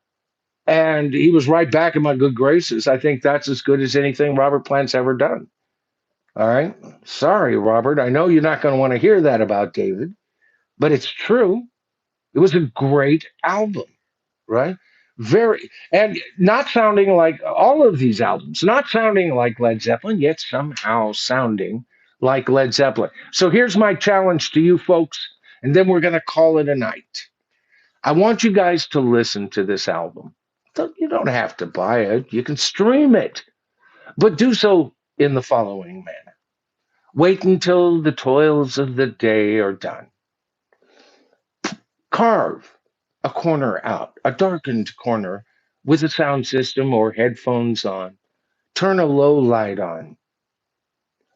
and he was right back in my good graces. I think that's as good as anything Robert Plant's ever done. All right. Sorry, Robert. I know you're not going to want to hear that about David, but it's true. It was a great album, right? Very, and not sounding like all of these albums, not sounding like Led Zeppelin, yet somehow sounding like Led Zeppelin. So here's my challenge to you folks, and then we're going to call it a night. I want you guys to listen to this album. You don't have to buy it, you can stream it, but do so in the following manner. Wait until the toils of the day are done. Carve a corner out, a darkened corner with a sound system or headphones on. Turn a low light on.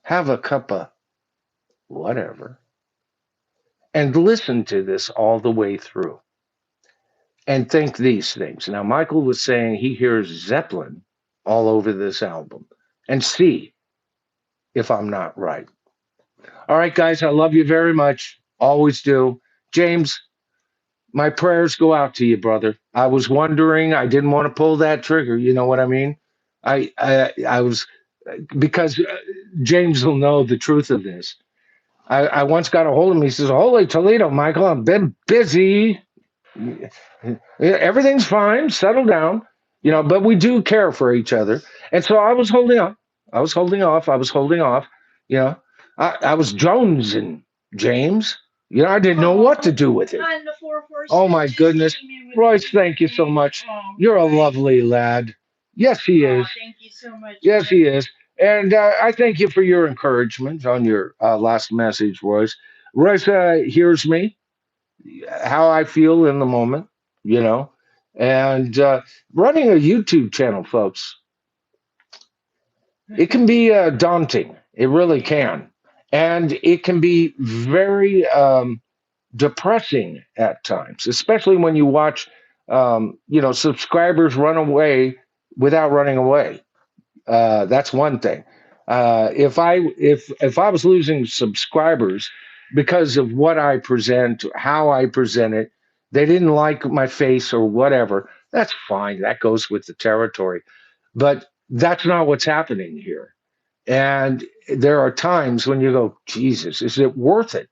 Have a cup of whatever. And listen to this all the way through. And think these things. Now, Michael was saying he hears Zeppelin all over this album. And see if I'm not right. All right, guys, I love you very much. Always do. James, my prayers go out to you, brother. I was wondering. I didn't want to pull that trigger. You know what I mean? I was because James will know the truth of this. I once got a hold of him. He says, "Holy Toledo, Michael, I've been busy. Everything's fine. Settle down. But we do care for each other." And so I was holding on. I was holding off. I was holding off. You know, I was jonesing, James. I didn't know what to do with it. And the four Oh horsemen my just goodness. came in with Royce, the thank you so big- much. oh, You're a great. lovely lad. Yes, he Oh, is. thank you so much. Yes, he is. And I thank you for your encouragement on your last message, Royce. Royce hears me, how I feel in the moment, you know. And running a YouTube channel, folks, it can be daunting. It really can. And it can be very depressing at times, especially when you watch, subscribers run away without running away. That's one thing. If I was losing subscribers because of what I present, how I present it, they didn't like my face or whatever. That's fine. That goes with the territory. But that's not what's happening here. And there are times when you go, Jesus, is it worth it?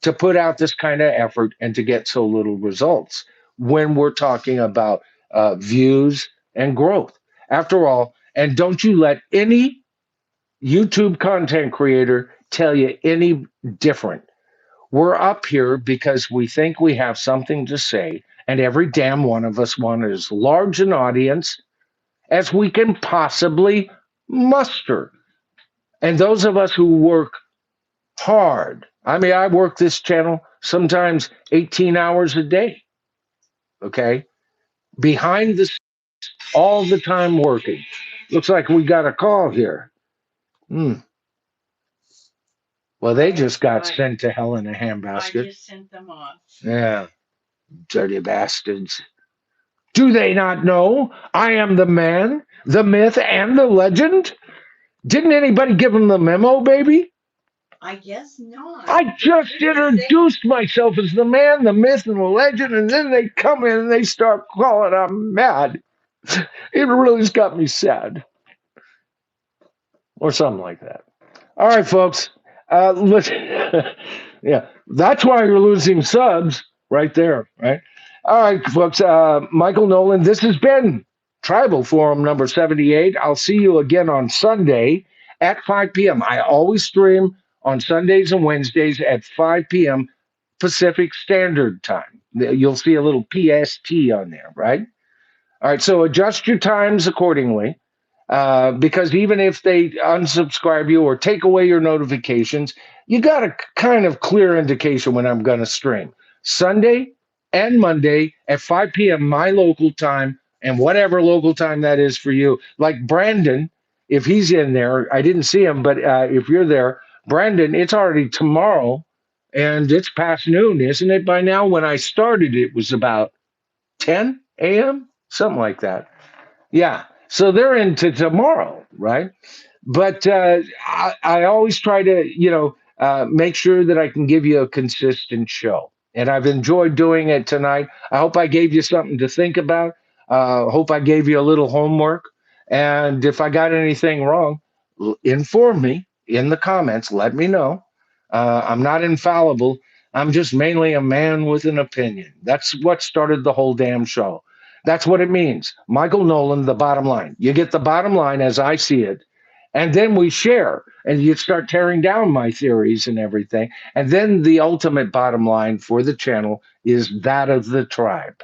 To put out this kind of effort and to get so little results when we're talking about views and growth. After all, and don't you let any YouTube content creator tell you any different. We're up here because we think we have something to say, and every damn one of us want as large an audience as we can possibly muster. And those of us who work hard, I mean, I work this channel sometimes 18 hours a day, okay? Behind the all the time working. Looks like we got a call here. Hmm. Well, they just got sent to hell in a I handbasket. just sent them off. Yeah. Dirty bastards. Do they not know I am the man, the myth, and the legend? Didn't anybody give them the memo, baby? I guess not. I just introduced myself as the man, the myth, and the legend, and then they come in and they start calling I'm mad. It really has got me sad, or something like that. All right, folks. Let's, yeah, that's why you're losing subs right there, right? All right, folks. Michael Nolan, this has been Tribal Forum number 78. I'll see you again on Sunday at 5 p.m. I always stream on Sundays and Wednesdays at 5 p.m. Pacific Standard Time. You'll see a little PST on there, right? All right, so adjust your times accordingly. Because even if they unsubscribe you or take away your notifications, you got a kind of clear indication when I'm going to stream. Sunday and Monday at 5 p.m. my local time, and whatever local time that is for you. Like Brandon, if he's in there, I didn't see him, but if you're there, Brandon, it's already tomorrow and it's past noon, isn't it by now? When I started, it was about 10 a.m., something like that. Yeah. So they're into tomorrow, right? But I always try to, make sure that I can give you a consistent show. And I've enjoyed doing it tonight. I hope I gave you something to think about. Hope I gave you a little homework. And if I got anything wrong, inform me in the comments. Let me know. I'm not infallible. I'm just mainly a man with an opinion. That's what started the whole damn show. That's what it means. Michael Nolan, the bottom line. You get the bottom line as I see it, and then we share, and you start tearing down my theories and everything. And then the ultimate bottom line for the channel is that of the tribe.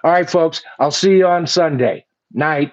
All right, folks, I'll see you on Sunday. Night.